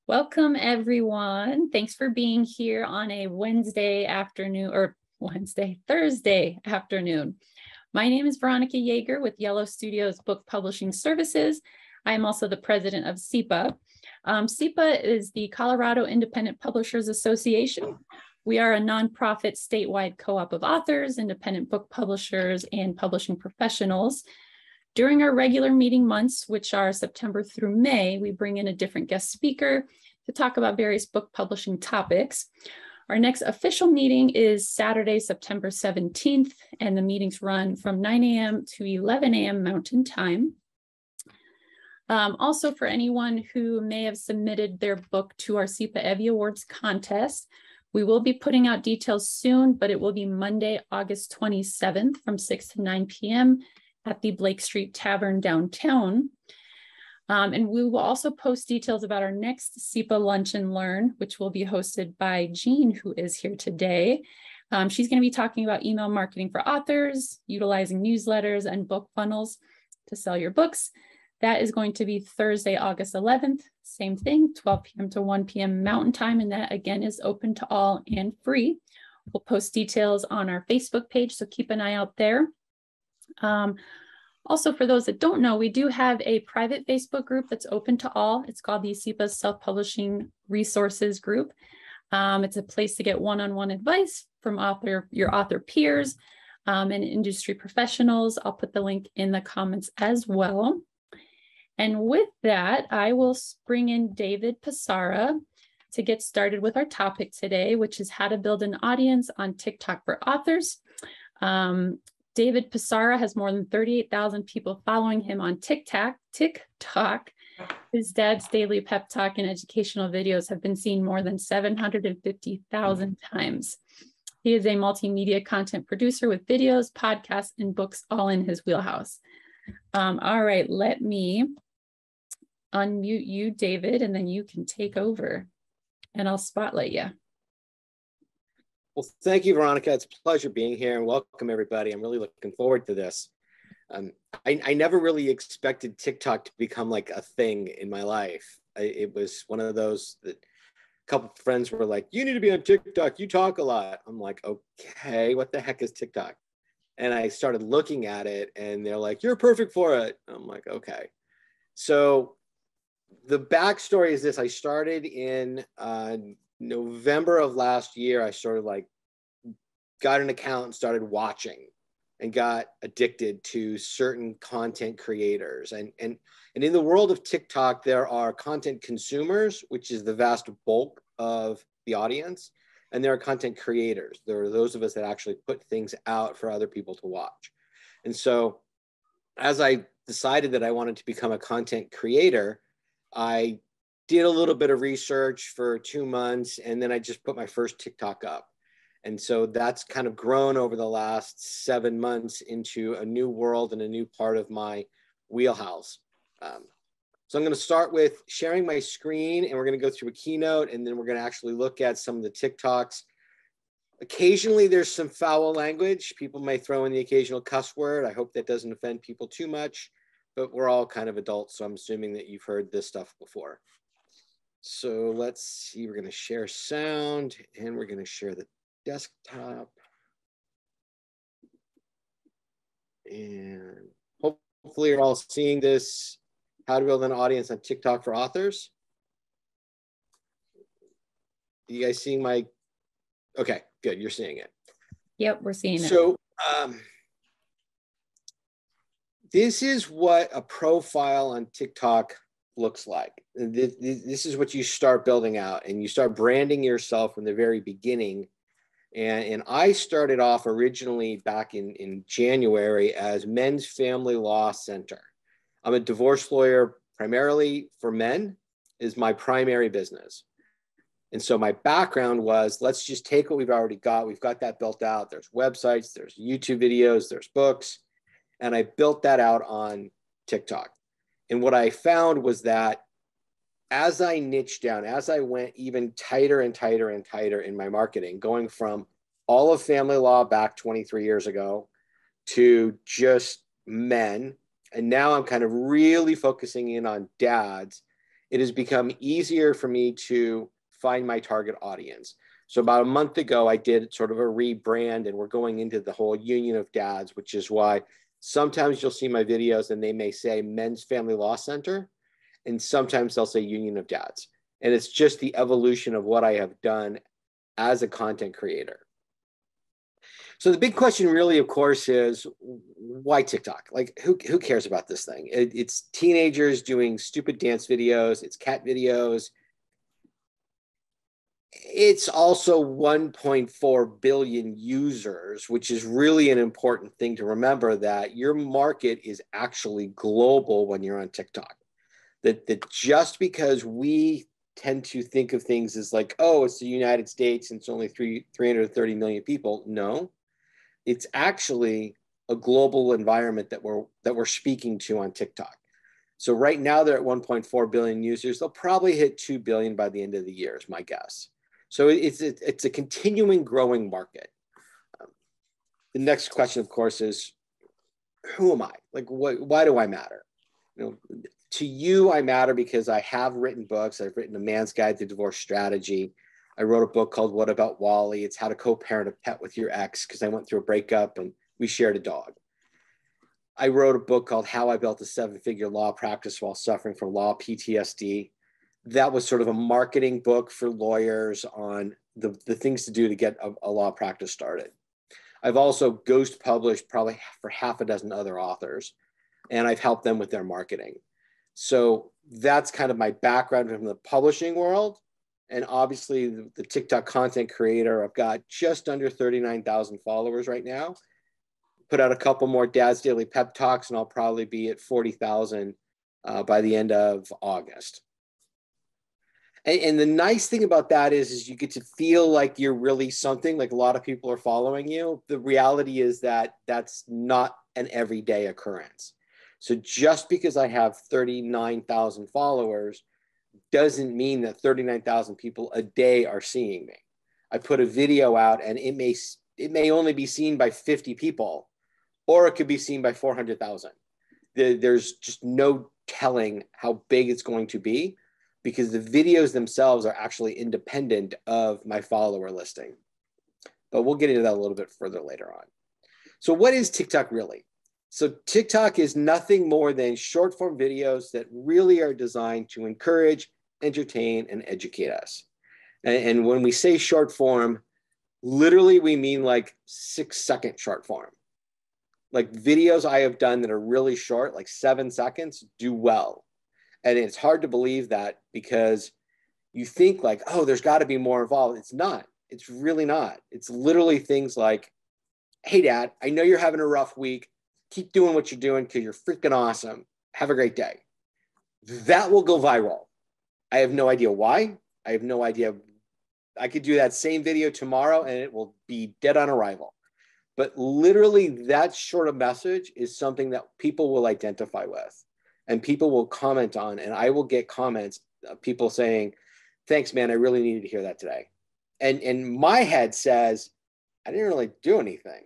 Welcome, everyone. Thanks for being here on a Thursday afternoon. My name is Veronica Yeager with Yellow Studios Book Publishing Services. I am also the president of CIPA. CIPA is the Colorado Independent Publishers Association. We are a nonprofit statewide co-op of authors, independent book publishers, and publishing professionals. During our regular meeting months, which are September through May, we bring in a different guest speaker to talk about various book publishing topics. Our next official meeting is Saturday, September 17th, and the meetings run from 9 a.m. to 11 a.m. Mountain Time. Also, for anyone who may have submitted their book to our CIPA Evie Awards contest, we will be putting out details soon, but it will be Monday, August 27th from 6 to 9 p.m. at the Blake Street Tavern downtown. And we will also post details about our next CIPA Lunch and Learn, which will be hosted by Jean, who is here today. She's going to be talking about email marketing for authors, utilizing newsletters and book funnels to sell your books. That is going to be Thursday, August 11th. Same thing, 12 p.m. to 1 p.m. Mountain Time. And that, again, is open to all and free. We'll post details on our Facebook page, so keep an eye out there. Also, for those that don't know, we do have a private Facebook group that's open to all. It's called the CIPA Self-Publishing Resources Group. It's a place to get one-on-one advice from your author peers and industry professionals. I'll put the link in the comments as well. And with that, I will bring in David Passara to get started with our topic today, which is how to build an audience on TikTok for authors. David Passara has more than 38,000 people following him on TikTok. His dad's daily pep talk and educational videos have been seen more than 750,000 times. He is a multimedia content producer with videos, podcasts, and books all in his wheelhouse. All right, let me unmute you, David, and then you can take over and I'll spotlight you. Well, thank you, Veronica. It's a pleasure being here and welcome everybody. I'm really looking forward to this. I never really expected TikTok to become like a thing in my life. It was one of those that a couple of friends were like, you need to be on TikTok. You talk a lot. I'm like, okay, what the heck is TikTok? And I started looking at it and they're like, you're perfect for it. I'm like, okay. So the backstory is this. I started in November of last year. I sort of like got an account and started watching and got addicted to certain content creators. And in the world of TikTok, there are content consumers, which is the vast bulk of the audience. And there are content creators. There are those of us that actually put things out for other people to watch. And so as I decided that I wanted to become a content creator, I did a little bit of research for 2 months, and then I just put my first TikTok up. And so that's kind of grown over the last 7 months into a new world and a new part of my wheelhouse. So I'm going to start with sharing my screen, and we're going to go through a keynote, and then we're going to actually look at some of the TikToks. Occasionally, there's some foul language. People may throw in the occasional cuss word. I hope that doesn't offend people too much, but we're all kind of adults, so I'm assuming that you've heard this stuff before. So let's see, we're going to share sound and we're going to share the desktop. And hopefully you're all seeing this, how to build an audience on TikTok for authors. You guys seeing my, okay, good, you're seeing it. Yep, we're seeing it. So this is what a profile on TikTok looks like. This is what you start building out, and you start branding yourself from the very beginning. And I started off originally back in January as Men's Family Law Center. I'm a divorce lawyer primarily for men, is my primary business. And so my background was, let's just take what we've already got. We've got that built out. There's websites, there's YouTube videos, there's books. And I built that out on TikTok. And what I found was that as I niched down, as I went even tighter and tighter and tighter in my marketing, going from all of family law back 23 years ago to just men, and now I'm kind of really focusing in on dads, it has become easier for me to find my target audience. So about a month ago, I did sort of a rebrand, and we're going into the whole Union of Dads, which is why sometimes you'll see my videos and they may say Men's Family Law Center, and sometimes they'll say Union of Dads. And it's just the evolution of what I have done as a content creator. So the big question really, of course, is why TikTok? Like, who cares about this thing? It's teenagers doing stupid dance videos. It's cat videos. It's also 1.4 billion users, which is really an important thing to remember, that your market is actually global when you're on TikTok. That just because we tend to think of things as like, oh, it's the United States and it's only 330 million people. No, it's actually a global environment that we're speaking to on TikTok. So right now they're at 1.4 billion users. They'll probably hit 2 billion by the end of the year, is my guess. So it's a continuing growing market. The next question, of course, is who am I? Like, why do I matter? You know, to you, I matter because I have written books. I've written A Man's Guide to Divorce Strategy. I wrote a book called What About Wally? It's how to co-parent a pet with your ex, because I went through a breakup and we shared a dog. I wrote a book called How I Built a 7-Figure Law Practice While Suffering from Law PTSD. That was sort of a marketing book for lawyers on the things to do to get a law practice started. I've also ghost published probably for half a dozen other authors, and I've helped them with their marketing. So that's kind of my background from the publishing world. And obviously the TikTok content creator, I've got just under 39,000 followers right now. Put out a couple more Dad's Daily Pep Talks, and I'll probably be at 40,000 by the end of August. And the nice thing about that is you get to feel like you're really something, like a lot of people are following you. The reality is that that's not an everyday occurrence. So just because I have 39,000 followers doesn't mean that 39,000 people a day are seeing me. I put a video out and it may only be seen by 50 people, or it could be seen by 400,000. There's just no telling how big it's going to be, because the videos themselves are actually independent of my follower listing. But we'll get into that a little bit further later on. So what is TikTok really? So TikTok is nothing more than short form videos that really are designed to encourage, entertain, and educate us. And when we say short form, literally we mean like 6-second short form. Like videos I have done that are really short, like 7 seconds, do well. And it's hard to believe that, because you think like, oh, there's got to be more involved. It's not. It's really not. It's literally things like, hey, Dad, I know you're having a rough week. Keep doing what you're doing because you're freaking awesome. Have a great day. That will go viral. I have no idea why. I have no idea. I could do that same video tomorrow and it will be dead on arrival. But literally that short of message is something that people will identify with. And people will comment on, and I will get comments, people saying, thanks, man, I really needed to hear that today. And my head says, I didn't really do anything.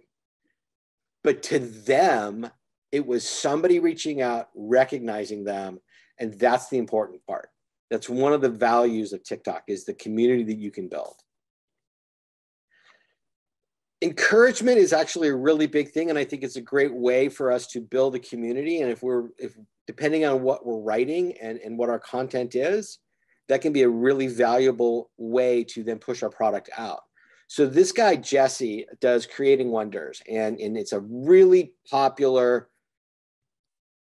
But to them, it was somebody reaching out, recognizing them, and that's the important part. That's one of the values of TikTok, is the community that you can build. Encouragement is actually a really big thing, and I think it's a great way for us to build a community. And if depending on what we're writing and what our content is, that can be a really valuable way to then push our product out. So this guy, Jesse, does Creating Wonders, and it's a really popular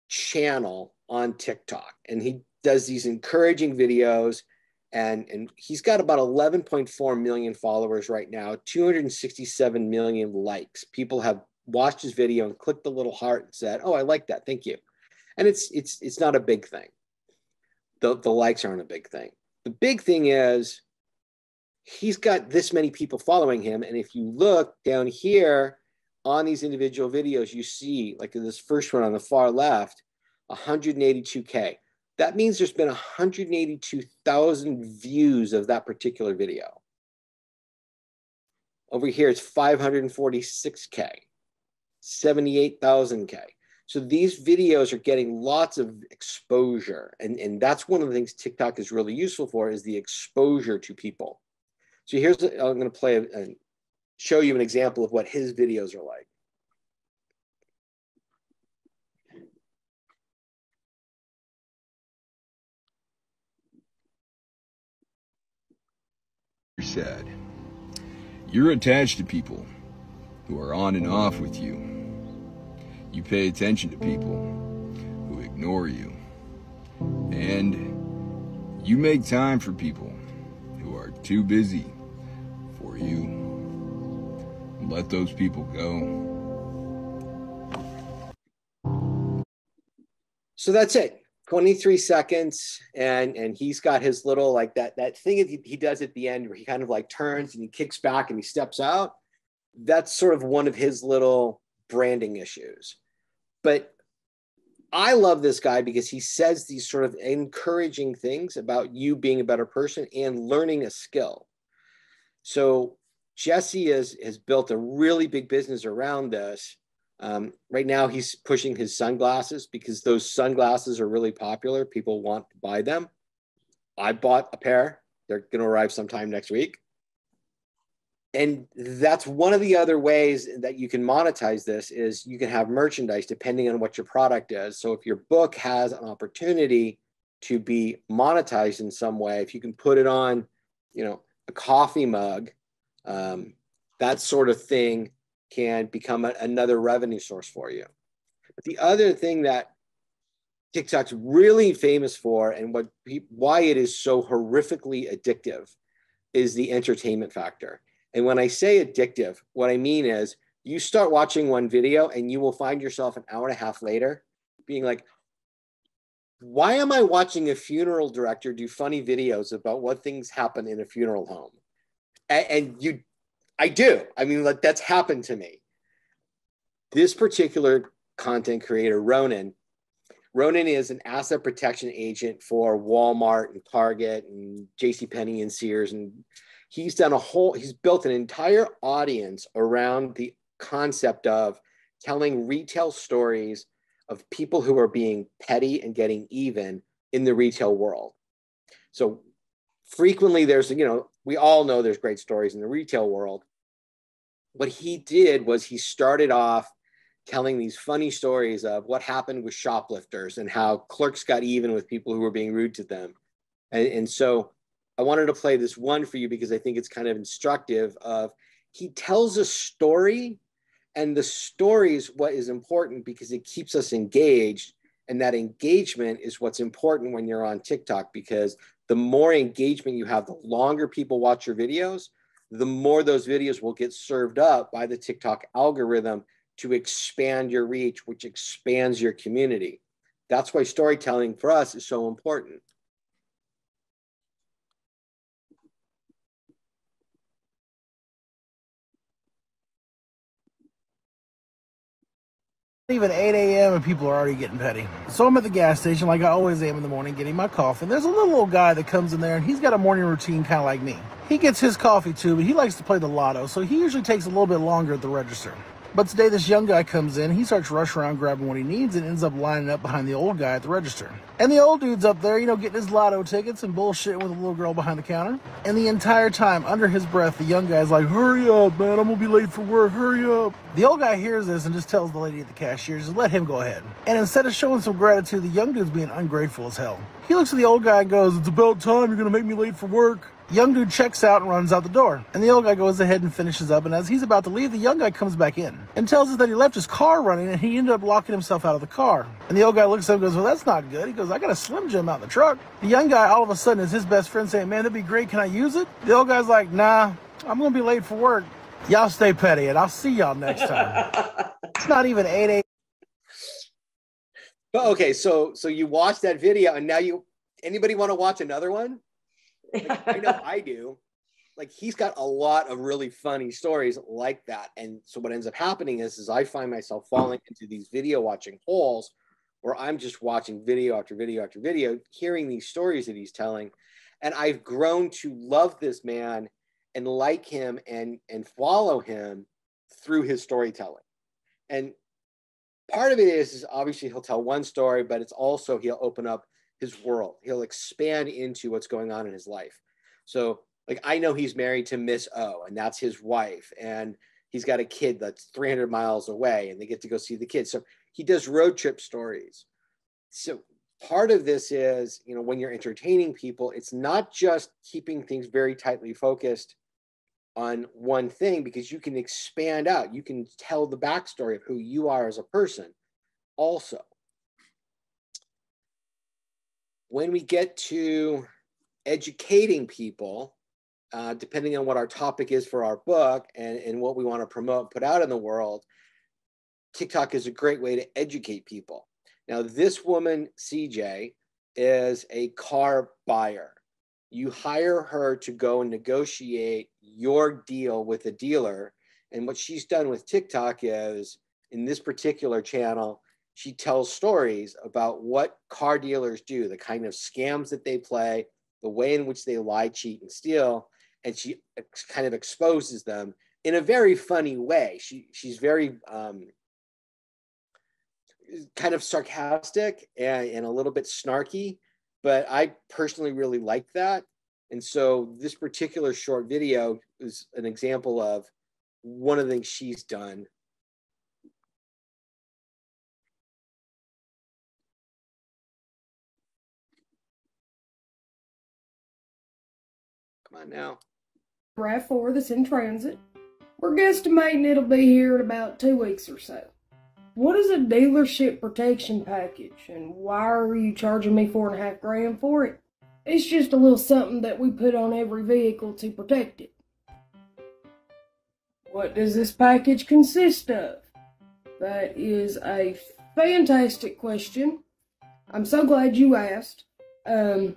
channel on TikTok. And he does these encouraging videos, and he's got about 11.4 million followers right now, 267 million likes. People have watched his video and clicked the little heart and said, oh, I like that, thank you. And it's not a big thing. The likes aren't a big thing. The big thing is he's got this many people following him. And if you look down here on these individual videos, you see, like in this first one on the far left, 182K. That means there's been 182,000 views of that particular video. Over here, it's 546K, 78,000K. So these videos are getting lots of exposure. And that's one of the things TikTok is really useful for, is the exposure to people. So here's, I'm going to play and show you an example of what his videos are like. You're sad. You're attached to people who are on and off with you. You pay attention to people who ignore you. And you make time for people who are too busy for you. Let those people go. So that's it. 23 seconds, and he's got his little, like that thing he does at the end where he kind of like turns and he kicks back and he steps out. That's sort of one of his little branding issues. But I love this guy because he says these sort of encouraging things about you being a better person and learning a skill. So Jesse has built a really big business around this. Right now, he's pushing his sunglasses because those sunglasses are really popular. People want to buy them. I bought a pair. They're going to arrive sometime next week. And that's one of the other ways that you can monetize this, is you can have merchandise depending on what your product is. So if your book has an opportunity to be monetized in some way, if you can put it on, a coffee mug, that sort of thing can become another revenue source for you. But the other thing that TikTok's really famous for, and why it is so horrifically addictive, is the entertainment factor. And when I say addictive, what I mean is you start watching one video and you will find yourself an hour and a half later being like, why am I watching a funeral director do funny videos about what things happen in a funeral home? I do. I mean, like, that's happened to me. This particular content creator, Ronan is an asset protection agent for Walmart and Target and JCPenney and Sears. And he's built an entire audience around the concept of telling retail stories of people who are being petty and getting even in the retail world. So frequently there's, we all know there's great stories in the retail world. What he did was he started off telling these funny stories of what happened with shoplifters and how clerks got even with people who were being rude to them. And so I wanted to play this one for you because I think it's kind of instructive of, he tells a story, and the story is what is important because it keeps us engaged. And that engagement is what's important when you're on TikTok, because the more engagement you have, the longer people watch your videos, the more those videos will get served up by the TikTok algorithm to expand your reach, which expands your community. That's why storytelling for us is so important. Even 8 a.m. and people are already getting petty. So I'm at the gas station like I always am in the morning getting my coffee. And there's a little old guy that comes in there and he's got a morning routine kind of like me. He gets his coffee too, but he likes to play the lotto, so he usually takes a little bit longer at the register. But today this young guy comes in, he starts rushing around grabbing what he needs and ends up lining up behind the old guy at the register. And the old dude's up there, getting his lotto tickets and bullshitting with a little girl behind the counter. And the entire time, under his breath, the young guy's like, hurry up, man, I'm gonna be late for work, hurry up. The old guy hears this and just tells the lady at the cashier, just let him go ahead. And instead of showing some gratitude, the young dude's being ungrateful as hell. He looks at the old guy and goes, it's about time, you're gonna make me late for work. Young dude checks out and runs out the door. And the old guy goes ahead and finishes up, and as he's about to leave, the young guy comes back in and tells us that he left his car running and he ended up locking himself out of the car. And the old guy looks at him and goes, well, that's not good. He goes, I got a Slim Jim out in the truck. The young guy all of a sudden is his best friend saying, man, that'd be great, can I use it? The old guy's like, nah, I'm gonna be late for work. Y'all stay petty and I'll see y'all next time. It's not even 8 a.m. But okay, so you watch that video and now anybody want to watch another one? Like, I know I do. Like, he's got a lot of really funny stories like that. And so what ends up happening is I find myself falling into these video watching holes where I'm just watching video after video after video, hearing these stories that he's telling. And I've grown to love this man and like him and follow him through his storytelling. And part of it is obviously he'll tell one story, but it's also he'll open up his world. He'll expand into what's going on in his life. So like, I know he's married to Miss O, and that's his wife, and he's got a kid that's 300 miles away, and they get to go see the kids. So he does road trip stories. So part of this is, you know, when you're entertaining people, it's not just keeping things very tightly focused on one thing, because you can expand out. You can tell the backstory of who you are as a person also. When we get to educating people, depending on what our topic is for our book and what we want to promote, put out in the world, TikTok is a great way to educate people. Now, this woman, CJ, is a car buyer. You hire her to go and negotiate your deal with a dealer. And what she's done with TikTok is, in this particular channel, she tells stories about what car dealers do, the kind of scams that they play, the way in which they lie, cheat, and steal. And she kind of exposes them in a very funny way. She's very kind of sarcastic and a little bit snarky, but I personally really like that. And so this particular short video is an example of one of the things she's done. Come on now. RAV4 that's in transit. We're guesstimating it'll be here in about 2 weeks or so. What is a dealership protection package, and why are you charging me $4.5 grand for it? It's just a little something that we put on every vehicle to protect it. What does this package consist of? That is a fantastic question. I'm so glad you asked. Give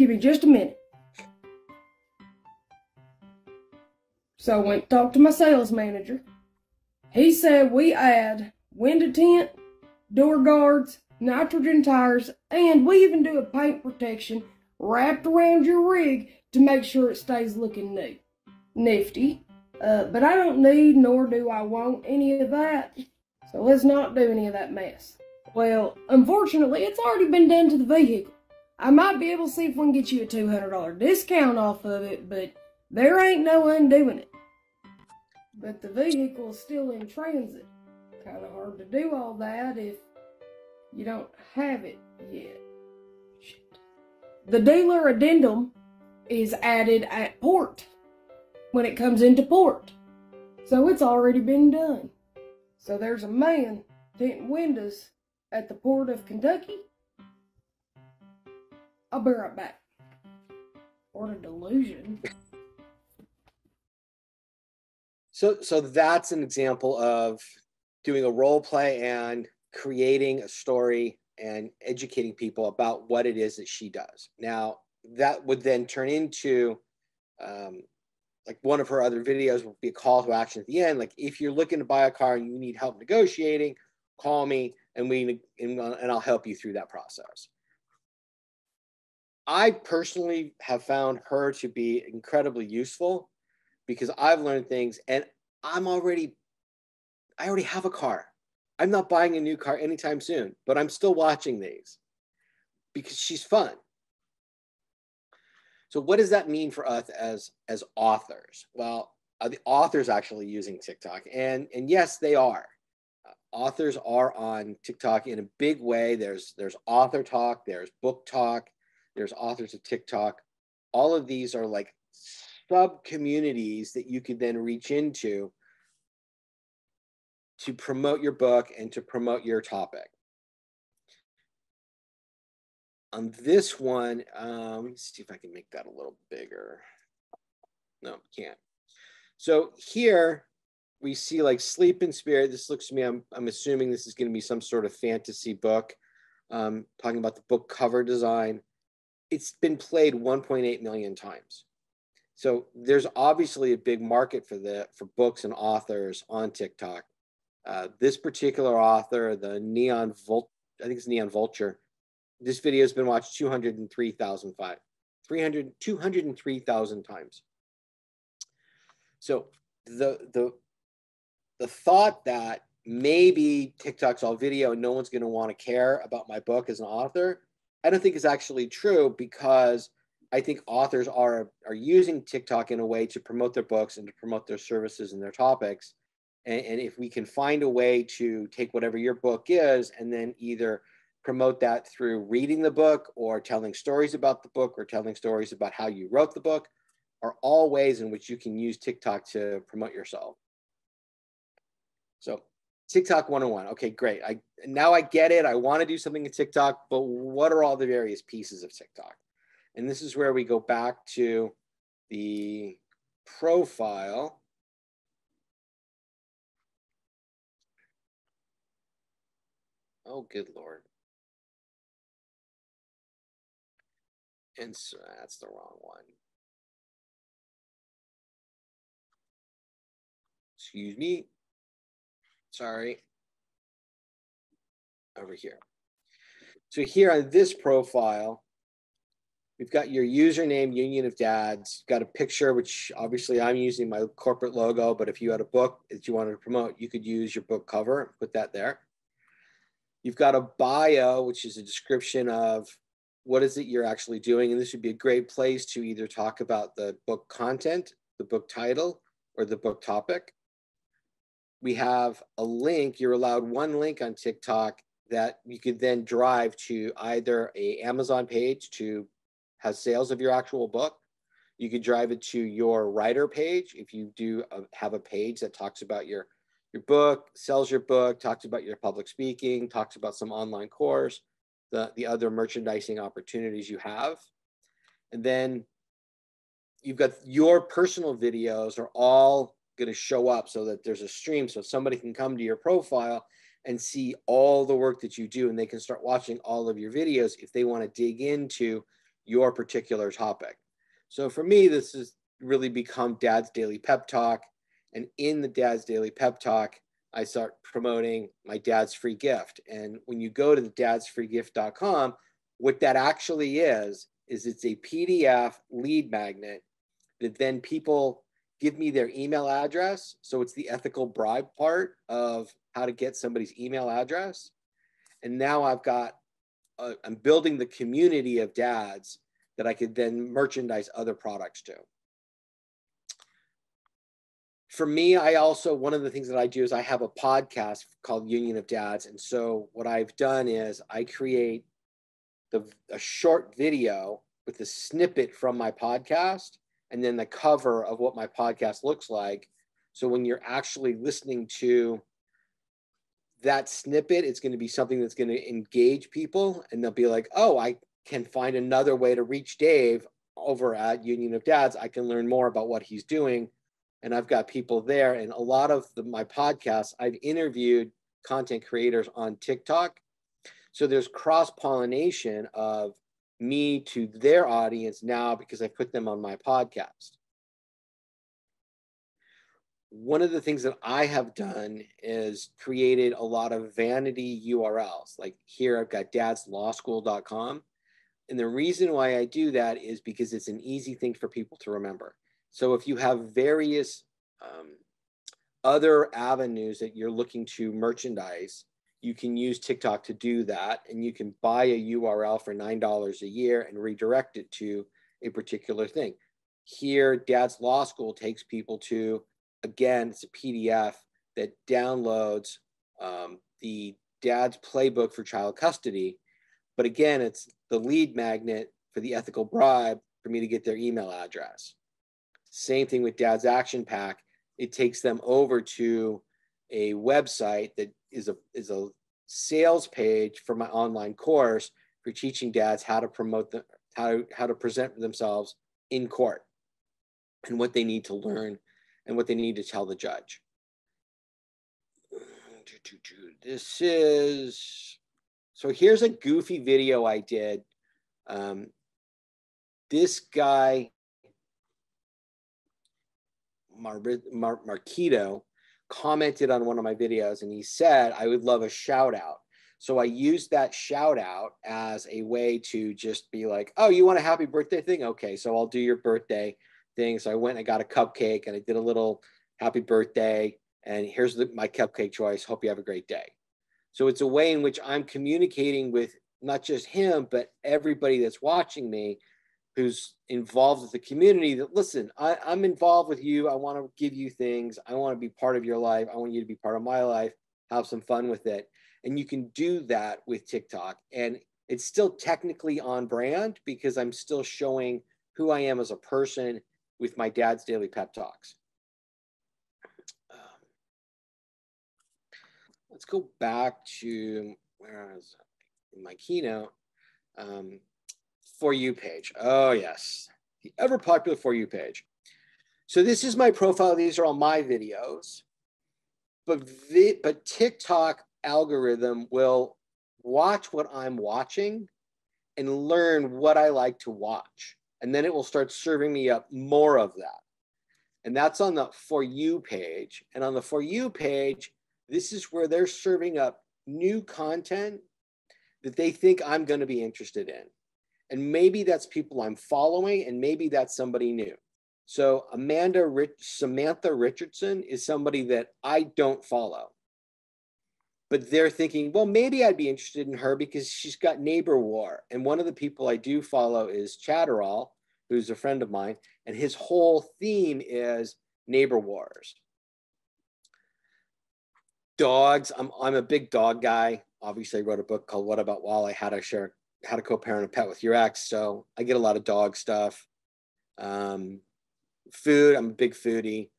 me just a minute. So I went and talked to my sales manager. He said we add window tint, door guards, nitrogen tires, and we even do a paint protection wrapped around your rig to make sure it stays looking new. Nifty. But I don't need nor do I want any of that. So let's not do any of that mess. Well, unfortunately, it's already been done to the vehicle. I might be able to see if we can get you a $200 discount off of it, but there ain't no undoing it. But the vehicle is still in transit. Kind of hard to do all that if you don't have it yet. Shit. The dealer addendum is added at port when it comes into port. So it's already been done. So there's a man tinting windows at the port of Kentucky. I'll be right back. What a delusion. So that's an example of doing a role play and creating a story and educating people about what it is that she does. Now, that would then turn into, like one of her other videos will be a call to action at the end. Like, if you're looking to buy a car and you need help negotiating, call me and I'll help you through that process. I personally have found her to be incredibly useful because I've learned things, and I already have a car. I'm not buying a new car anytime soon, but I'm still watching these because she's fun. So what does that mean for us as authors? Well, the authors actually using TikTok, and yes, they are. Authors are on TikTok in a big way. There's author talk, there's book talk, there's authors of TikTok. All of these are like sub communities that you could then reach into to promote your book and to promote your topic. On this one, let me see if I can make that a little bigger. No, can't. So here we see like Sleep in Spirit. This looks to me, I'm assuming this is going to be some sort of fantasy book, talking about the book cover design. It's been played 1.8 million times. So there's obviously a big market for books and authors on TikTok. This particular author, the Neon Vulture, this video has been watched 203,000 times. So the the thought that maybe TikTok's all video and no one's going to want to care about my book as an author, I don't think is actually true, because I think authors are using TikTok in a way to promote their books and to promote their services and their topics. And if we can find a way to take whatever your book is and then either promote that through reading the book or telling stories about the book or telling stories about how you wrote the book, are all ways in which you can use TikTok to promote yourself. So TikTok 101. Okay, great. Now I get it. I want to do something in TikTok, but what are all the various pieces of TikTok? And this is where we go back to the profile. Oh, good Lord. And so that's the wrong one. Excuse me. Sorry. Over here. So here on this profile, we've got your username, Union of Dads. You've got a picture, which obviously I'm using my corporate logo, but if you had a book that you wanted to promote, you could use your book cover, put that there. You've got a bio, which is a description of what is it you're actually doing. And this would be a great place to either talk about the book content, the book title, or the book topic. We have a link. You're allowed one link on TikTok that you could then drive to either an Amazon page to have sales of your actual book. You could drive it to your writer page if you do have a page that talks about your book, sells your book, talks about your public speaking, talks about some online course, the other merchandising opportunities you have. And then you've got your personal videos are all going to show up so that there's a stream, so somebody can come to your profile and see all the work that you do, and they can start watching all of your videos if they want to dig into your particular topic. So for me, this has really become Dad's Daily Pep Talk. And in the Dad's Daily Pep Talk, I start promoting my dad's free gift. And when you go to the dadsfreegift.com, what that actually is it's a PDF lead magnet that then people give me their email address. So it's the ethical bribe part of how to get somebody's email address. And now I'm building the community of dads that I could then merchandise other products to. For me, one of the things that I do is I have a podcast called Union of Dads. And so what I've done is I create a short video with a snippet from my podcast and then the cover of what my podcast looks like. So when you're actually listening to that snippet, it's going to be something that's going to engage people, and they'll be like, oh, I can find another way to reach Dave over at Union of Dads. I can learn more about what he's doing. And I've got people there. And a lot of my podcasts, I've interviewed content creators on TikTok. So there's cross-pollination of me to their audience now because I put them on my podcast. One of the things that I have done is created a lot of vanity URLs. Like here, I've got dadslawschool.com. And the reason why I do that is because it's an easy thing for people to remember. So if you have various other avenues that you're looking to merchandise, you can use TikTok to do that. And you can buy a URL for $9 a year and redirect it to a particular thing. Here, Dad's Law School takes people to, again, it's a PDF that downloads the Dad's Playbook for Child Custody. But again, it's the lead magnet for the ethical bribe for me to get their email address. Same thing with Dad's Action Pack. It takes them over to a website that is a sales page for my online course for teaching dads how to promote them, how to present themselves in court and what they need to learn and what they need to tell the judge. So here's a goofy video I did. This guy, Marquito, commented on one of my videos and he said, I would love a shout out. So I used that shout out as a way to just be like, oh, you want a happy birthday thing? Okay, so I'll do your birthday thing. So I went and I got a cupcake and I did a little happy birthday. and here's my cupcake choice. Hope you have a great day. So it's a way in which I'm communicating with not just him, but everybody that's watching me who's involved with the community that, listen, I'm involved with you. I want to give you things. I want to be part of your life. I want you to be part of my life. Have some fun with it. And you can do that with TikTok. And it's still technically on brand because I'm still showing who I am as a person with my dad's daily pep talks. Let's go back to where I was in my keynote. For You page. Oh, yes. The ever popular For You page. So this is my profile. These are all my videos. But TikTok algorithm will watch what I'm watching and learn what I like to watch. And then it will start serving me up more of that. And that's on the For You page. And on the For You page, this is where they're serving up new content that they think I'm going to be interested in. And maybe that's people I'm following, and maybe that's somebody new. So Samantha Richardson is somebody that I don't follow. But they're thinking, well, maybe I'd be interested in her because she's got Neighbor War. And one of the people I do follow is Chatterall, who's a friend of mine. And his whole theme is neighbor wars. Dogs, I'm a big dog guy. Obviously, I wrote a book called What About Wally? How to co-parent a pet with your ex. So I get a lot of dog stuff. Food, I'm a big foodie.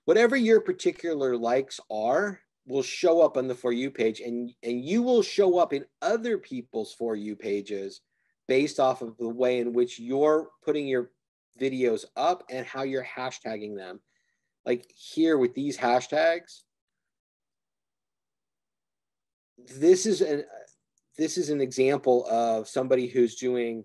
Whatever your particular likes are will show up on the For You page, and you will show up in other people's For You pages based off of the way in which you're putting your videos up and how you're hashtagging them. Like here with these hashtags, this is an example of somebody who's doing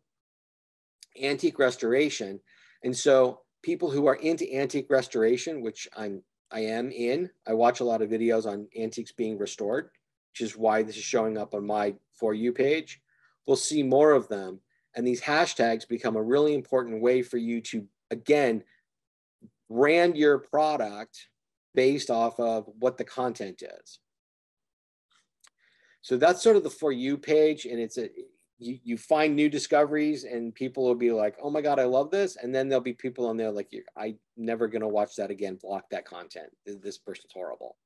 antique restoration. And so people who are into antique restoration, which I am in, I watch a lot of videos on antiques being restored, which is why this is showing up on my For You page. We'll see more of them. And these hashtags become a really important way for you to, again, brand your product based off of what the content is. So that's sort of the For You page, and you find new discoveries, and people will be like, oh my God, I love this. And then there'll be people on there like, I'm never going to watch that again. Block that content. This person's horrible.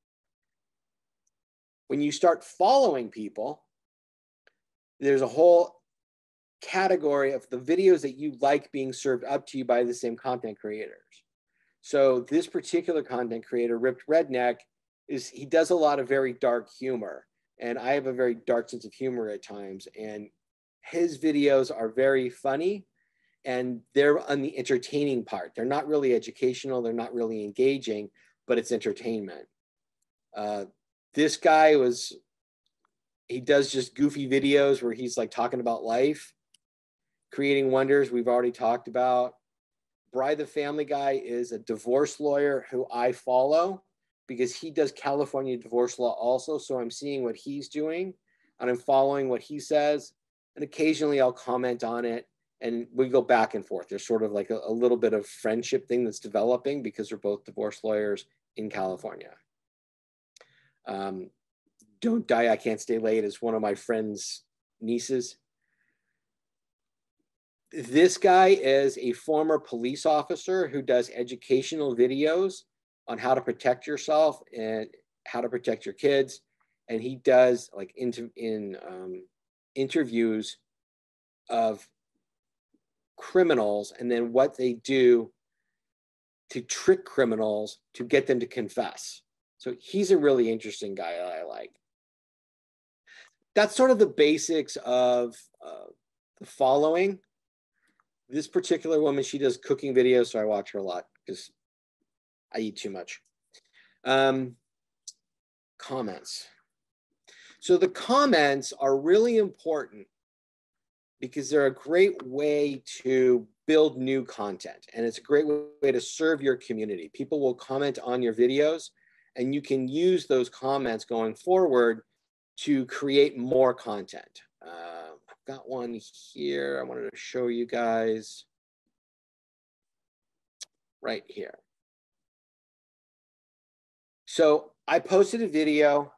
When you start following people, there's a whole category of the videos that you like being served up to you by the same content creators. So this particular content creator, Ripped Redneck, he does a lot of very dark humor. And I have a very dark sense of humor at times. And his videos are very funny, and they're on the entertaining part. They're not really educational. They're not really engaging, but it's entertainment. This guy he does just goofy videos where he's like talking about life. Creating Wonders, we've already talked about. Bry the Family Guy is a divorce lawyer who I follow because he does California divorce law also. So I'm seeing what he's doing and I'm following what he says. And occasionally I'll comment on it and we go back and forth. There's sort of like a little bit of friendship thing that's developing because we're both divorce lawyers in California. Don't Die, I Can't Stay Late is one of my friend's nieces. This guy is a former police officer who does educational videos on how to protect yourself and how to protect your kids. And he does like interviews of criminals and then what they do to trick criminals to get them to confess. So he's a really interesting guy that I like. That's sort of the basics of the following. This particular woman, she does cooking videos, so I watch her a lot because I eat too much. Comments. So the comments are really important because they're a great way to build new content, and it's a great way to serve your community. People will comment on your videos, and you can use those comments going forward to create more content. I've got one here I wanted to show you guys right here. So I posted a video,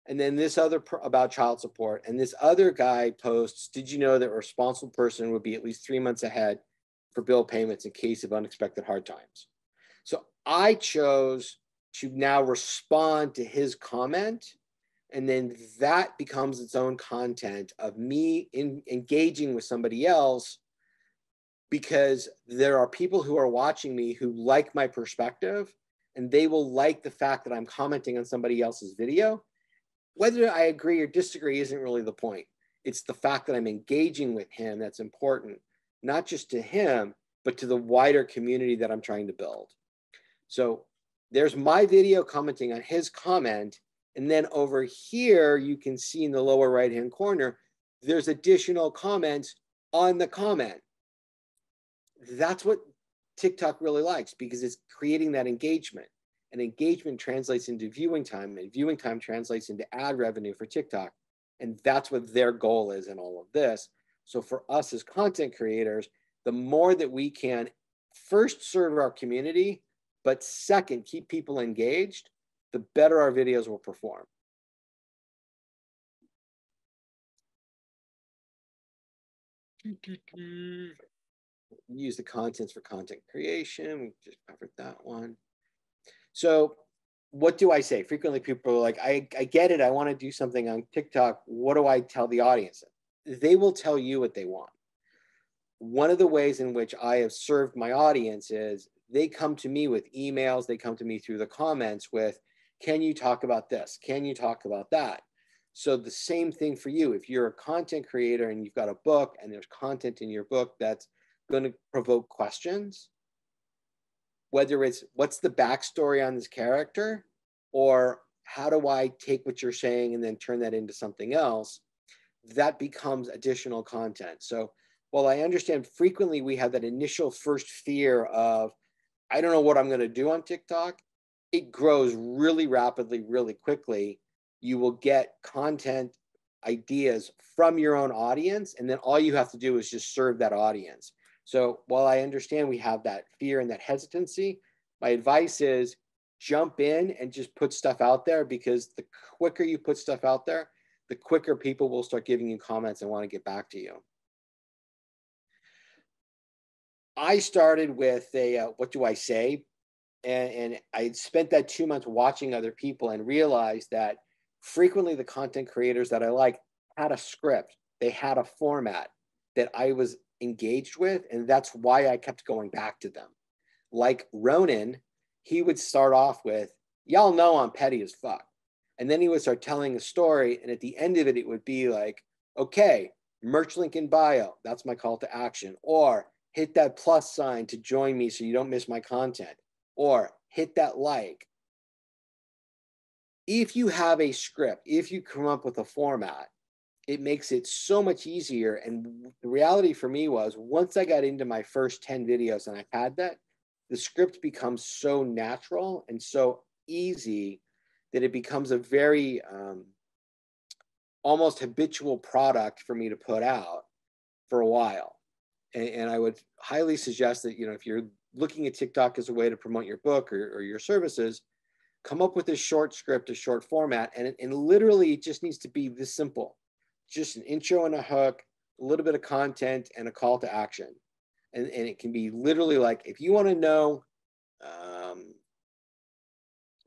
and then this other about child support, and this other guy posts, did you know that a responsible person would be at least 3 months ahead for bill payments in case of unexpected hard times? So I chose to now respond to his comment, and then that becomes its own content of me engaging with somebody else, because there are people who are watching me who like my perspective, and they will like the fact that I'm commenting on somebody else's video. Whether I agree or disagree isn't really the point. It's the fact that I'm engaging with him that's important, not just to him, but to the wider community that I'm trying to build. So there's my video commenting on his comment. And then over here, you can see in the lower right-hand corner, there's additional comments on the comment. That's what TikTok really likes, because it's creating that engagement. And engagement translates into viewing time, and viewing time translates into ad revenue for TikTok. And that's what their goal is in all of this. So for us as content creators, the more that we can first serve our community, but second, keep people engaged, the better our videos will perform. Use the contents for content creation. We just covered that one. So what do I say? Frequently people are like, I get it. I want to do something on TikTok. What do I tell the audience? They will tell you what they want. One of the ways in which I have served my audience is they come to me with emails. They come to me through the comments with, can you talk about this? Can you talk about that? So the same thing for you. If you're a content creator and you've got a book and there's content in your book that's going to provoke questions, whether it's what's the backstory on this character, or how do I take what you're saying and then turn that into something else, that becomes additional content. So while I understand frequently we have that initial first fear of, I don't know what I'm going to do on TikTok, it grows really rapidly, really quickly. You will get content ideas from your own audience, and then all you have to do is just serve that audience. So while I understand we have that fear and that hesitancy, my advice is jump in and just put stuff out there, because the quicker you put stuff out there, the quicker people will start giving you comments and want to get back to you. I started with a, what do I say? And I spent that 2 months watching other people and realized that frequently the content creators that I like had a script. They had a format that I was engaged with, and that's why I kept going back to them. Like Ronan, he would start off with, y'all know I'm petty as fuck. And then he would start telling a story, and at the end of it, it would be like, okay, merch link in bio, that's my call to action. Or hit that plus sign to join me so you don't miss my content. Or hit that like. If you have a script, if you come up with a format, it makes it so much easier. And the reality for me was, once I got into my first 10 videos and I had that, the script becomes so natural and so easy that it becomes a very almost habitual product for me to put out for a while. And I would highly suggest that, if you're looking at TikTok as a way to promote your book or your services, come up with a short script, a short format, and literally it just needs to be this simple. Just an intro and a hook, a little bit of content, and a call to action. And it can be literally like, if you want to know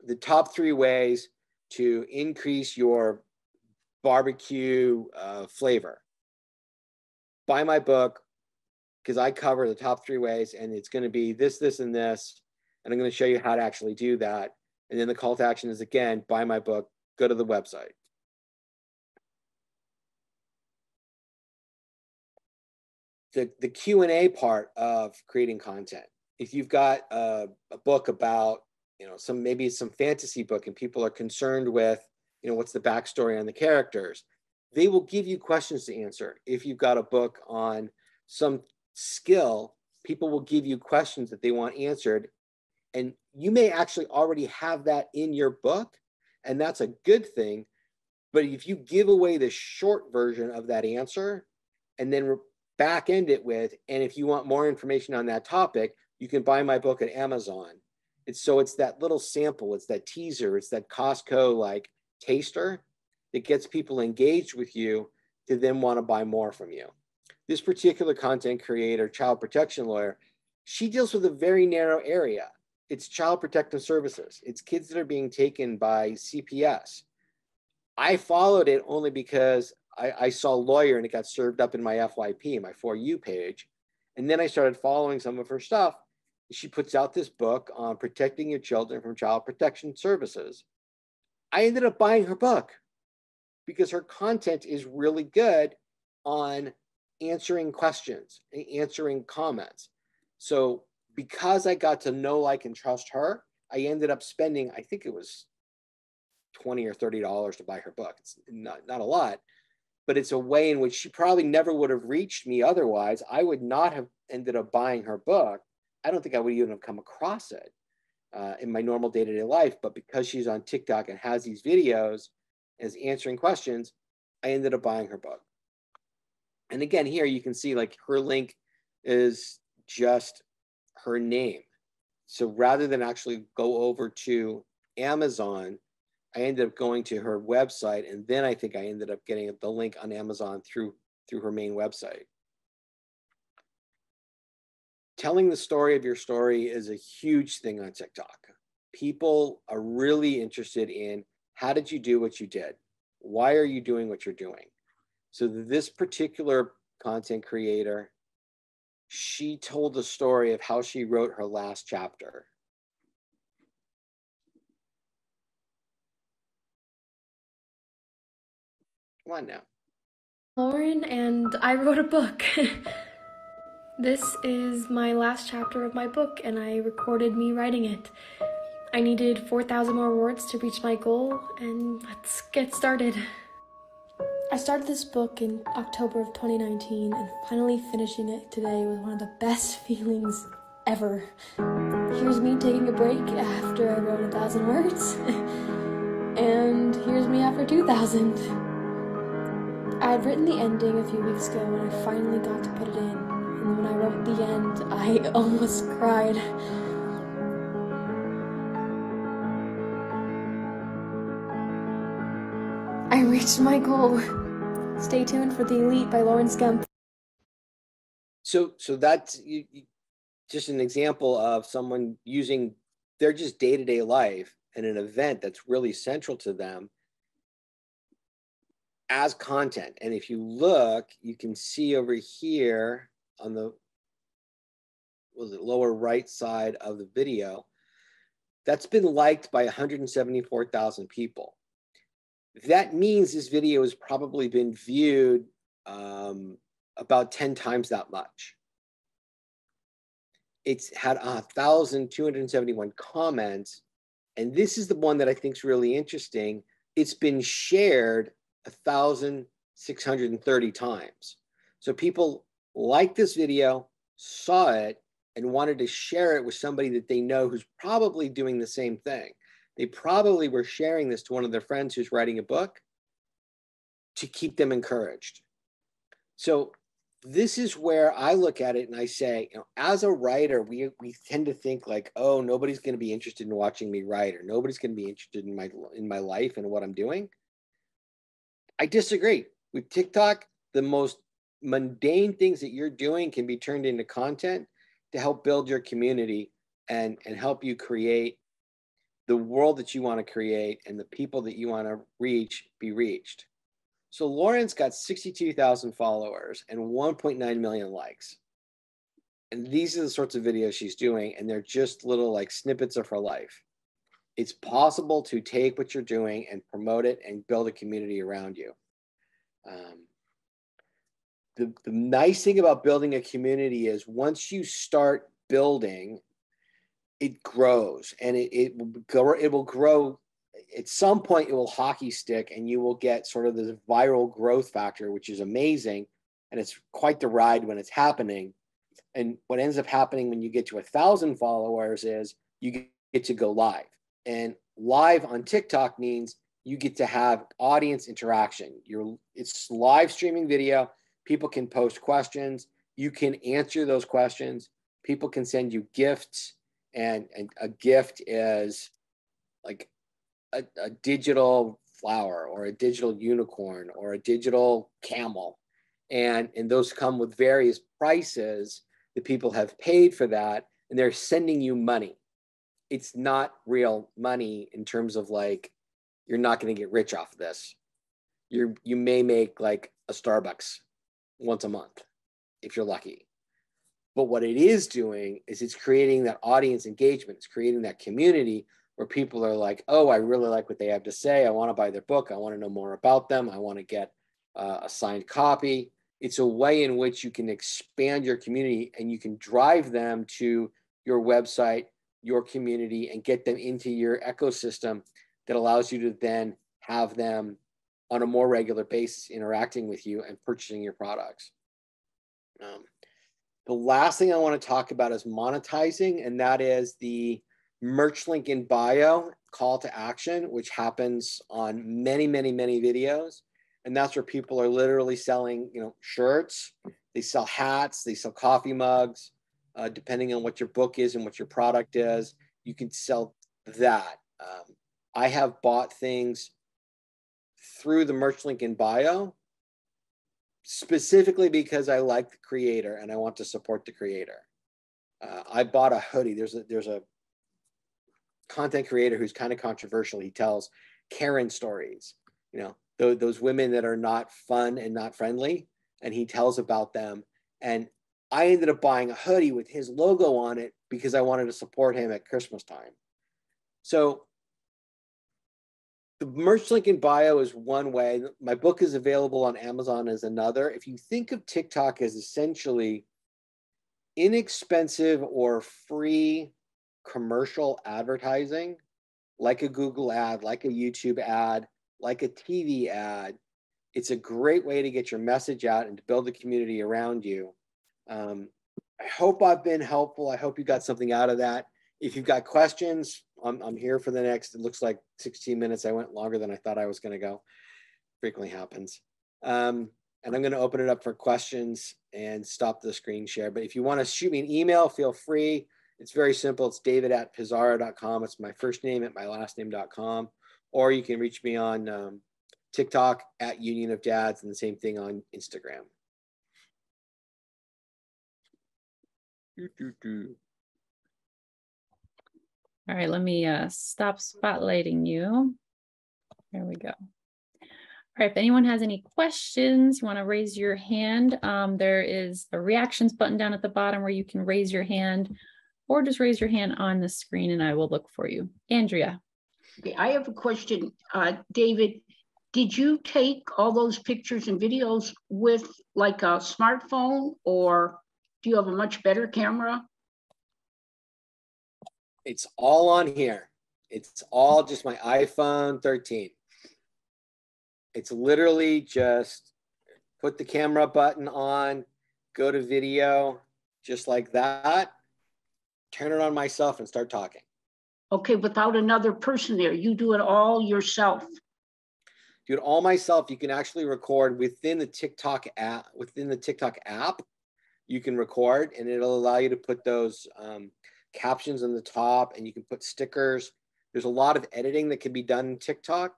the top 3 ways to increase your barbecue flavor, buy my book, because I cover the top 3 ways, and it's going to be this, this, and this. And I'm going to show you how to actually do that. And then the call to action is, again, buy my book, go to the website. The Q&A part of creating content. If you've got a book about, maybe it's some fantasy book and people are concerned with, what's the backstory on the characters, they will give you questions to answer. If you've got a book on some skill, people will give you questions that they want answered. And you may actually already have that in your book, and that's a good thing. But if you give away the short version of that answer and then back end it with, and if you want more information on that topic, you can buy my book at Amazon. It's that little sample, it's that teaser, it's that Costco like taster that gets people engaged with you to then want to buy more from you. This particular content creator, child protection lawyer, she deals with a very narrow area. It's child protective services. It's kids that are being taken by CPS. I followed it only because I saw lawyer and it got served up in my FYP, my For You page. And then I started following some of her stuff. She puts out this book on protecting your children from child protection services. I ended up buying her book because her content is really good on answering questions and answering comments. So because I got to know, like, and trust her, I ended up spending, I think it was $20 or $30 to buy her book. It's not a lot, but it's a way in which she probably never would have reached me otherwise. I would not have ended up buying her book. I don't think I would even have come across it in my normal day-to-day life, but because she's on TikTok and has these videos and is answering questions, I ended up buying her book. And again, here you can see like her link is just her name. So rather than actually go over to Amazon, I ended up going to her website, and then I think I ended up getting the link on Amazon through her main website. Telling the story of your story is a huge thing on TikTok. People are really interested in, how did you do what you did? Why are you doing what you're doing? So this particular content creator, she told the story of how she wrote her last chapter. Come on now. Lauren, and I wrote a book. This is my last chapter of my book, and I recorded me writing it. I needed 4,000 more words to reach my goal, and let's get started. I started this book in October of 2019, and finally finishing it today was one of the best feelings ever. Here's me taking a break after I wrote 1,000 words, and here's me after 2,000. I had written the ending a few weeks ago, and I finally got to put it in. And when I wrote the end, I almost cried. I reached my goal. Stay tuned for The Elite by Lauren Skemp. So that's just an example of someone using their just day-to-day life and an event that's really central to them as content. And if you look, you can see over here on the lower right side of the video, that's been liked by 174,000 people. That means this video has probably been viewed about 10 times that much. It's had 1,271 comments. And this is the one that I think is really interesting. It's been shared 1,630 times. So people liked this video, saw it, and wanted to share it with somebody that they know who's probably doing the same thing. They probably were sharing this to one of their friends who's writing a book to keep them encouraged. So this is where I look at it and I say, as a writer, we tend to think like, oh, nobody's going to be interested in watching me write, or nobody's going to be interested in my life and what I'm doing. I disagree. With TikTok, the most mundane things that you're doing can be turned into content to help build your community and help you create the world that you want to create and the people that you want to reach be reached. So Lauren's got 62,000 followers and 1.9 million likes. And these are the sorts of videos she's doing, and they're just little like snippets of her life. It's possible to take what you're doing and promote it and build a community around you. The nice thing about building a community is once you start building, it grows, and it will grow. At some point, it will hockey stick, and you will get sort of this viral growth factor, which is amazing. And it's quite the ride when it's happening. And what ends up happening when you get to 1,000 followers is you get to go live. And live on TikTok means you get to have audience interaction. It's live streaming video. People can post questions. You can answer those questions. People can send you gifts. and a gift is like a digital flower or a digital unicorn or a digital camel. And those come with various prices that people have paid for that, and they're sending you money. It's not real money in terms of like, you're not going to get rich off of this. You may make like a Starbucks once a month if you're lucky. But what it is doing is it's creating that audience engagement. It's creating that community where people are like, oh, I really like what they have to say. I want to buy their book. I want to know more about them. I want to get a signed copy. It's a way in which you can expand your community and you can drive them to your website, your community, and get them into your ecosystem that allows you to then have them on a more regular basis interacting with you and purchasing your products. The last thing I want to talk about is monetizing, and that is the merch link in bio call to action, which happens on many, many, many videos. And that's where people are literally selling, shirts, they sell hats, they sell coffee mugs, depending on what your book is and what your product is, you can sell that. I have bought things through the merch link in bio, specifically because I like the creator and I want to support the creator. I bought a hoodie. There's a content creator who's kind of controversial. He tells Karen stories, those women that are not fun and not friendly, and he tells about them. And I ended up buying a hoodie with his logo on it because I wanted to support him at Christmas time. So the merch link in bio is one way. My book is available on Amazon as another. If you think of TikTok as essentially inexpensive or free commercial advertising, like a Google ad, like a YouTube ad, like a TV ad, it's a great way to get your message out and to build a community around you. I hope I've been helpful. I hope you got something out of that. If you've got questions, I'm here for the next, it looks like 16 minutes. I went longer than I thought I was going to go. Frequently happens. And I'm going to open it up for questions and stop the screen share. But if you want to shoot me an email, feel free. It's very simple. It's david@pizarro.com. It's my first name at my last name.com. Or you can reach me on TikTok @Union of Dads, and the same thing on Instagram. All right, let me stop spotlighting you. There we go. All right, if anyone has any questions, you want to raise your hand, there is a reactions button down at the bottom where you can raise your hand, or just raise your hand on the screen and I will look for you. Andrea. Okay, I have a question. David, did you take all those pictures and videos with like a smartphone, or do you have a much better camera? It's all on here. It's all just my iPhone 13. It's literally just put the camera button on, go to video, just like that, turn it on myself and start talking. Okay, without another person there, you do it all yourself. Do it all myself. You can actually record within the TikTok app. You can record, and it'll allow you to put those captions on the top, and you can put stickers. There's a lot of editing that can be done in TikTok.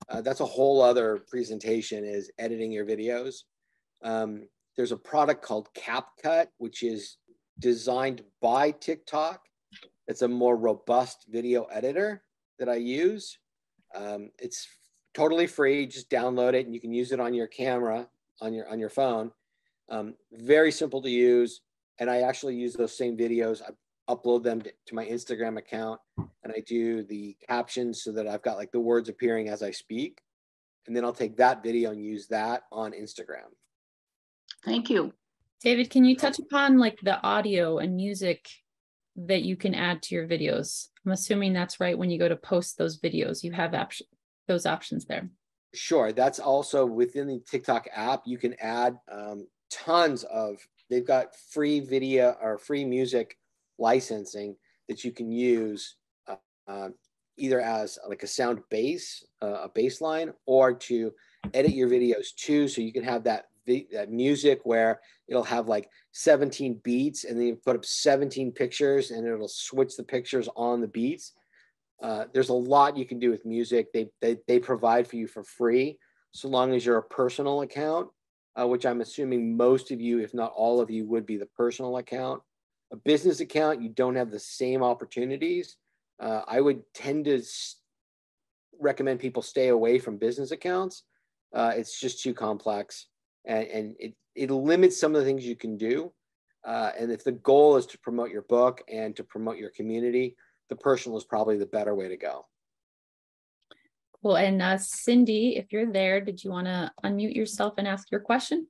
That's a whole other presentation, is editing your videos. There's a product called CapCut, which is designed by TikTok. It's a more robust video editor that I use. It's totally free. Just download it and you can use it on your camera, on your phone. Very simple to use. And I actually use those same videos. I upload them to my Instagram account, and I do the captions so that I've got like the words appearing as I speak. And then I'll take that video and use that on Instagram. Thank you. David, can you touch upon like the audio and music that you can add to your videos? I'm assuming that's right. When you go to post those videos, you have those options there. Sure. That's also within the TikTok app. You can add tons of, they've got free video or free music licensing that you can use either as like a sound bass, a bass line, or to edit your videos too. So you can have that music where it'll have like 17 beats, and then you put up 17 pictures, and it'll switch the pictures on the beats. There's a lot you can do with music. They provide for you for free, so long as you're a personal account, which I'm assuming most of you, if not all of you, would be the personal account. A business account, you don't have the same opportunities. I would tend to recommend people stay away from business accounts. It's just too complex, and it limits some of the things you can do. And if the goal is to promote your book and to promote your community, the personal is probably the better way to go. Cool. And Cindy, if you're there, did you want to unmute yourself and ask your question?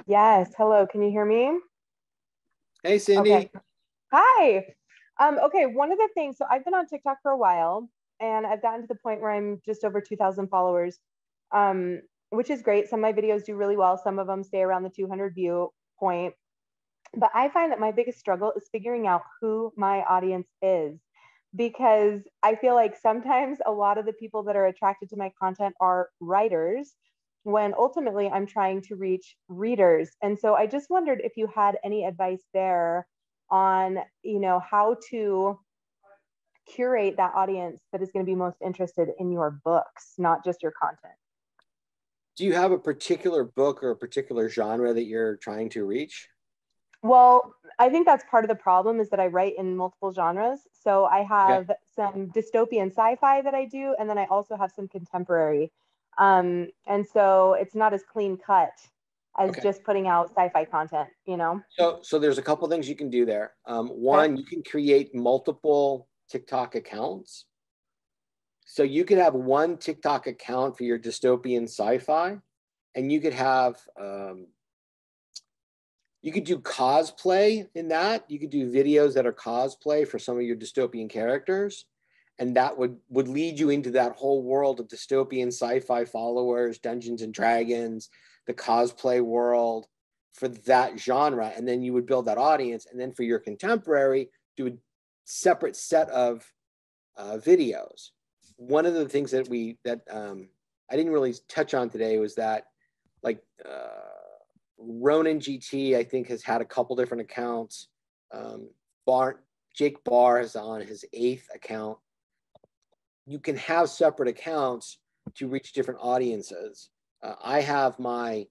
Yes. Hello. Can you hear me? Hey, Cindy. Okay. Hi. Okay. One of the things, so I've been on TikTok for a while, and I've gotten to the point where I'm just over 2,000 followers, which is great. Some of my videos do really well. Some of them stay around the 200 view point. But I find that my biggest struggle is figuring out who my audience is, because I feel like sometimes a lot of the people that are attracted to my content are writers, when ultimately I'm trying to reach readers. And so I just wondered if you had any advice there on, how to curate that audience that is going to be most interested in your books, not just your content. Do you have a particular book or a particular genre that you're trying to reach? Well, I think that's part of the problem, is that I write in multiple genres. So I have some dystopian sci-fi that I do, and then I also have some contemporary. And so it's not as clean cut as just putting out sci-fi content, So there's a couple things you can do there. One, you can create multiple TikTok accounts. So you could have one TikTok account for your dystopian sci-fi, and you could have, you could do cosplay in that. You could do videos that are cosplay for some of your dystopian characters. And that would lead you into that whole world of dystopian sci-fi followers, Dungeons and Dragons, the cosplay world for that genre. And then you would build that audience. And then for your contemporary, do a separate set of videos. One of the things that I didn't really touch on today was that, like, Ronan GT, I think, has had a couple different accounts. Jake Barr is on his 8th account. You can have separate accounts to reach different audiences. I have my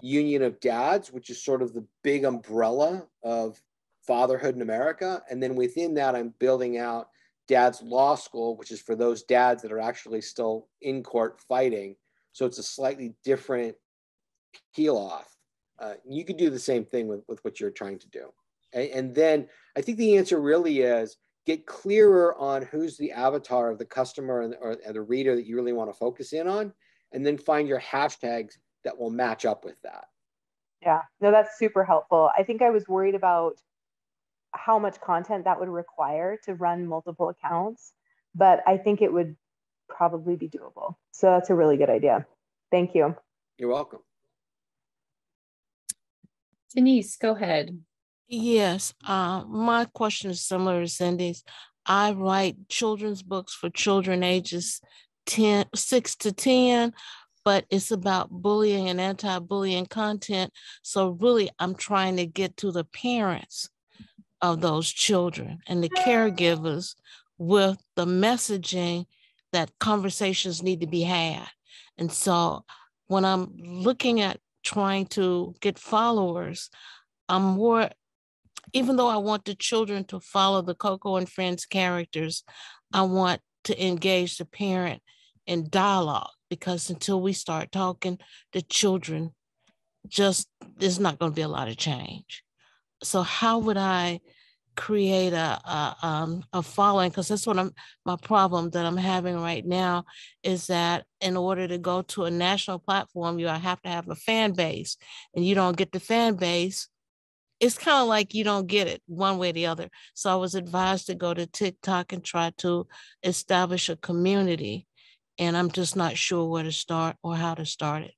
Union of Dads, which is sort of the big umbrella of fatherhood in America. And then within that, I'm building out Dad's Law School, which is for those dads that are actually still in court fighting. So it's a slightly different peel off. You could do the same thing with what you're trying to do. And then I think the answer really is get clearer on who's the avatar of the customer or the reader that you really want to focus in on, and then find your hashtags that will match up with that. Yeah, no, that's super helpful. I think I was worried about how much content that would require to run multiple accounts, but I think it would probably be doable. So that's a really good idea. Thank you. You're welcome. Denise, go ahead. Yes, my question is similar to Cindy's. I write children's books for children ages 6 to 10, but it's about bullying and anti-bullying content. So really, I'm trying to get to the parents of those children and the caregivers with the messaging that conversations need to be had. And so when I'm looking at trying to get followers, I'm more, even though I want the children to follow the Coco and Friends characters, I want to engage the parent in dialogue, because until we start talking, the children there's not going to be a lot of change. So how would I create a following? Because that's what my problem that I'm having right now is that in order to go to a national platform, you have to have a fan base, and you don't get the fan base. It's kind of like you don't get it one way or the other. So I was advised to go to TikTok and try to establish a community, and I'm just not sure where to start or how to start it.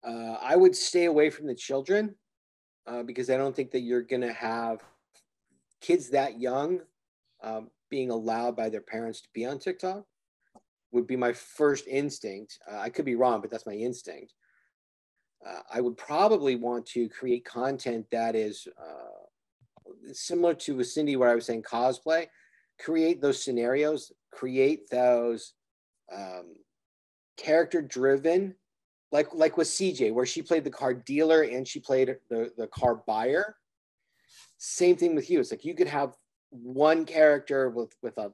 I would stay away from the children because I don't think that you're going to have kids that young being allowed by their parents to be on TikTok. would be my first instinct. I could be wrong, but that's my instinct. I would probably want to create content that is similar to with Cindy, where I was saying cosplay, create those scenarios, create those character driven, like with CJ, where she played the car dealer and she played the car buyer. Same thing with you. It's like you could have one character with a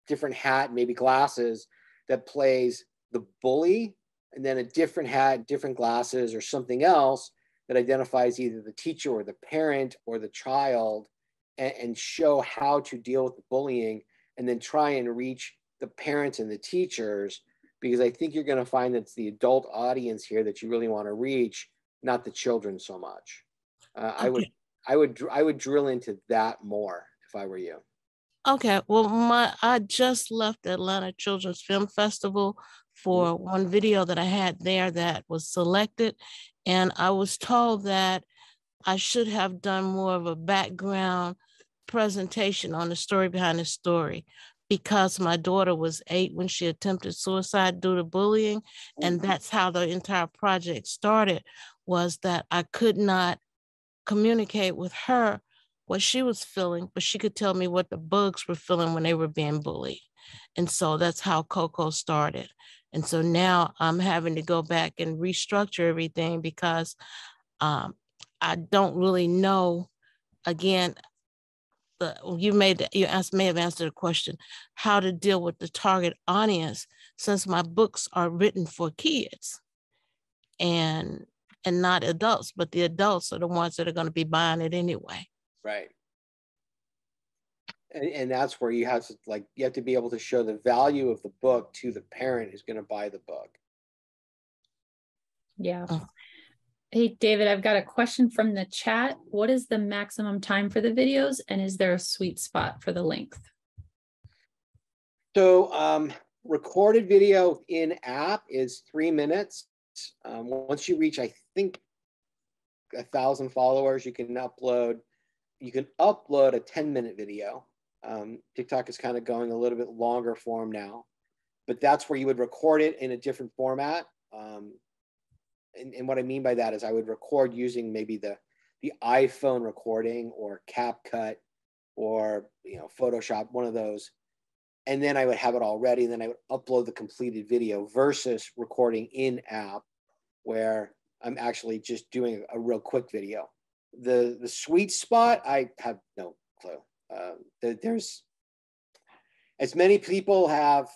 different hat, maybe glasses, that plays the bully, and then a different hat, different glasses, or something else that identifies either the teacher or the parent or the child, and show how to deal with the bullying, and then try and reach the parents and the teachers, because I think you're going to find that it's the adult audience here that you really want to reach, not the children so much. Okay. I would drill into that more if I were you. Okay, well, I just left the Atlanta Children's Film Festival for one video that I had there that was selected, and I was told that I should have done more of a background presentation on the story behind the story, because my daughter was 8 when she attempted suicide due to bullying, and that's how the entire project started, was that I could not communicate with her what she was feeling, but she could tell me what the bugs were feeling when they were being bullied. And so that's how Coco started. And so now I'm having to go back and restructure everything, because I don't really know, again, you may have answered the question, how to deal with the target audience, since my books are written for kids and not adults, but the adults are the ones that are going to be buying it anyway. Right. And that's where you have to be able to show the value of the book to the parent who's going to buy the book. Yeah. Hey, David, I've got a question from the chat. What is the maximum time for the videos, and is there a sweet spot for the length? So recorded video in app is 3 minutes. Once you reach, I think, 1,000 followers, you can upload a 10-minute video. TikTok is kind of going a little bit longer form now, but that's where you would record it in a different format. And what I mean by that is I would record using maybe the iPhone recording or CapCut or Photoshop, one of those, and then I would have it all ready, and then I would upload the completed video, versus recording in app where I'm actually just doing a real quick video. The sweet spot, I have no clue. There's as many people have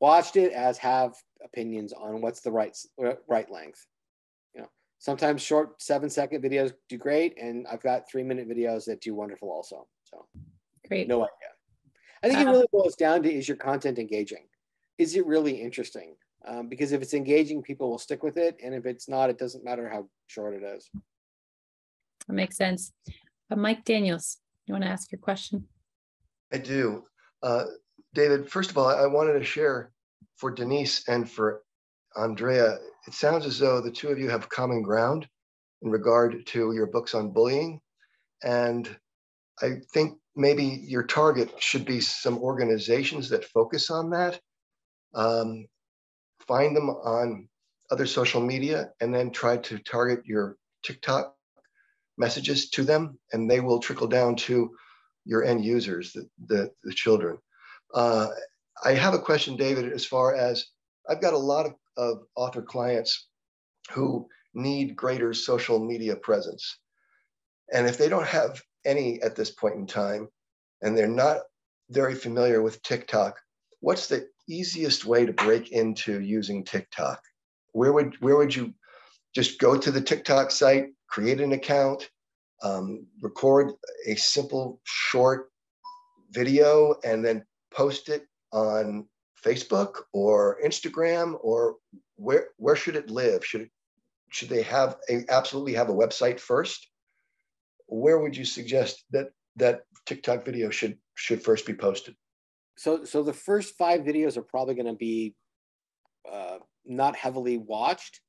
watched it as have opinions on what's the right length. Sometimes short 7-second videos do great, and I've got 3-minute videos that do wonderful also. So great. No idea. I think it really boils down to, is your content engaging? Is it really interesting? Because if it's engaging, people will stick with it, and if it's not, it doesn't matter how short it is. That makes sense. Mike Daniels, you want to ask your question? I do. David, first of all, I wanted to share for Denise and for Andrea, it sounds as though the two of you have common ground in regard to your books on bullying. And I think maybe your target should be some organizations that focus on that. Find them on other social media, and then try to target your TikTok messages to them, and they will trickle down to your end users, the children. I have a question, David, as far as I've got a lot of author clients who need greater social media presence. And if they don't have any at this point in time, and they're not very familiar with TikTok, what's the easiest way to break into using TikTok? Where would you just go to the TikTok site, create an account, record a simple short video, and then post it on Facebook or Instagram, or where should it live? Should they absolutely have a website first? Where would you suggest that TikTok video should first be posted? So the first 5 videos are probably going to be not heavily watched,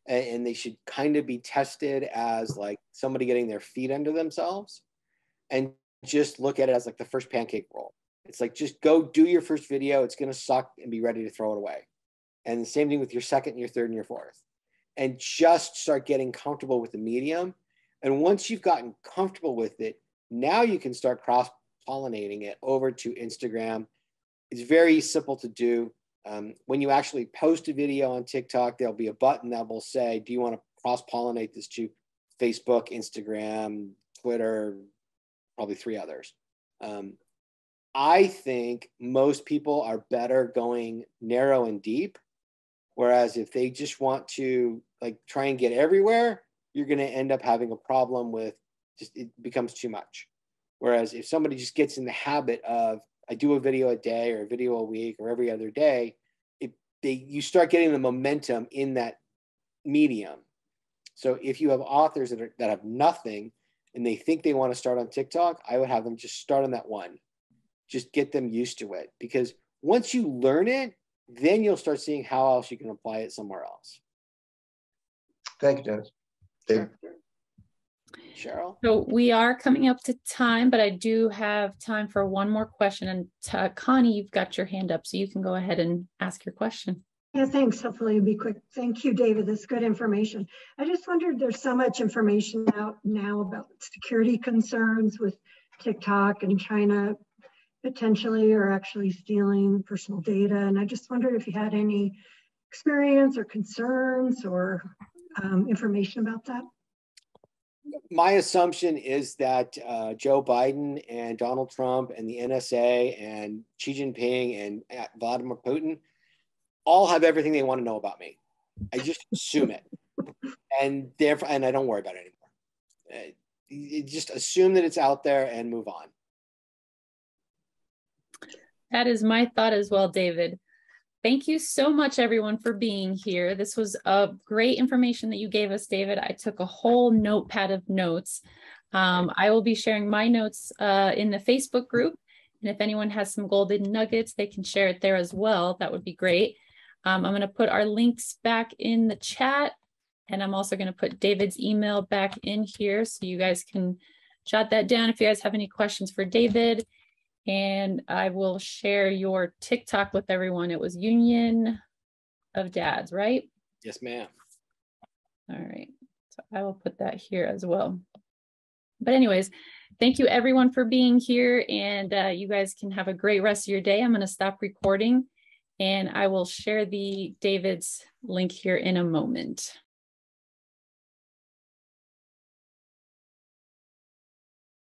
and they should kind of be tested as like somebody getting their feet under themselves, and just look at it as like the first pancake roll. It's like, just go do your first video. It's going to suck, and be ready to throw it away. And the same thing with your second, your third, and your fourth. And just start getting comfortable with the medium. And once you've gotten comfortable with it, now you can start cross-pollinating it over to Instagram. It's very simple to do. When you actually post a video on TikTok, there'll be a button that will say, do you want to cross-pollinate this to Facebook, Instagram, Twitter, probably 3 others. I think most people are better going narrow and deep. Whereas if they just want to like try and get everywhere, you're going to end up having a problem with just, it becomes too much. Whereas if somebody just gets in the habit of, I do a video a day or a video a week or every other day, you start getting the momentum in that medium. So if you have authors that have nothing and they think they want to start on TikTok, I would have them just start on that one. Just get them used to it, because once you learn it, then you'll start seeing how else you can apply it somewhere else. Thank you, Dennis. David. Cheryl? So we are coming up to time, but I do have time for one more question. And Connie, you've got your hand up, so you can go ahead and ask your question. Yeah, thanks. Hopefully it'll be quick. Thank you, David. That's good information. I just wondered, there's so much information out now about security concerns with TikTok and China potentially or actually stealing personal data. And I just wondered if you had any experience or concerns or information about that. My assumption is that Joe Biden and Donald Trump and the NSA and Xi Jinping and Vladimir Putin all have everything they want to know about me. I just assume it. And therefore, and I don't worry about it anymore. You just assume that it's out there and move on. That is my thought as well, David. Thank you so much, everyone, for being here. This was a great information that you gave us, David. I took a whole notepad of notes. I will be sharing my notes in the Facebook group. And if anyone has some golden nuggets, they can share it there as well. That would be great. I'm going to put our links back in the chat. And I'm also going to put David's email back in here so you guys can jot that down if you guys have any questions for David. And I will share your TikTok with everyone. It was Union of Dads, right? Yes, ma'am. All right. So I will put that here as well. But anyways, thank you everyone for being here, and you guys can have a great rest of your day. I'm going to stop recording and I will share the David's link here in a moment.